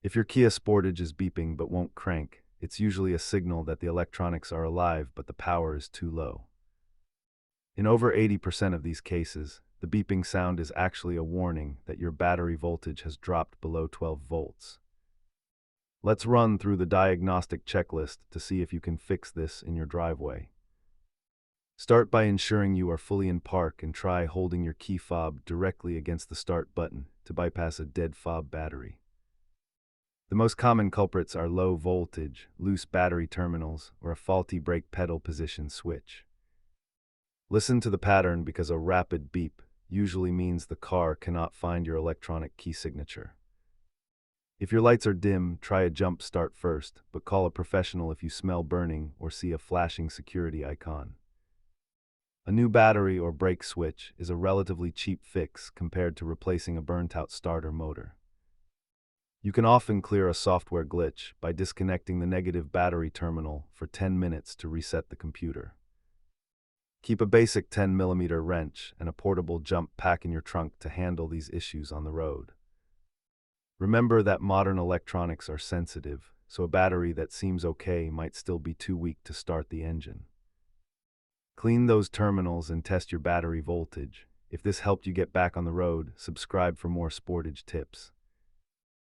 If your Kia Sportage is beeping but won't crank, it's usually a signal that the electronics are alive but the power is too low. In over 80% of these cases, the beeping sound is actually a warning that your battery voltage has dropped below 12 volts. Let's run through the diagnostic checklist to see if you can fix this in your driveway. Start by ensuring you are fully in park and try holding your key fob directly against the start button to bypass a dead fob battery. The most common culprits are low voltage, loose battery terminals, or a faulty brake pedal position switch. Listen to the pattern because a rapid beep usually means the car cannot find your electronic key signature. If your lights are dim, try a jump start first, but call a professional if you smell burning or see a flashing security icon. A new battery or brake switch is a relatively cheap fix compared to replacing a burnt-out starter motor. You can often clear a software glitch by disconnecting the negative battery terminal for 10 minutes to reset the computer. Keep a basic 10mm wrench and a portable jump pack in your trunk to handle these issues on the road. Remember that modern electronics are sensitive, so a battery that seems okay might still be too weak to start the engine. Clean those terminals and test your battery voltage. If this helped you get back on the road, subscribe for more Sportage tips.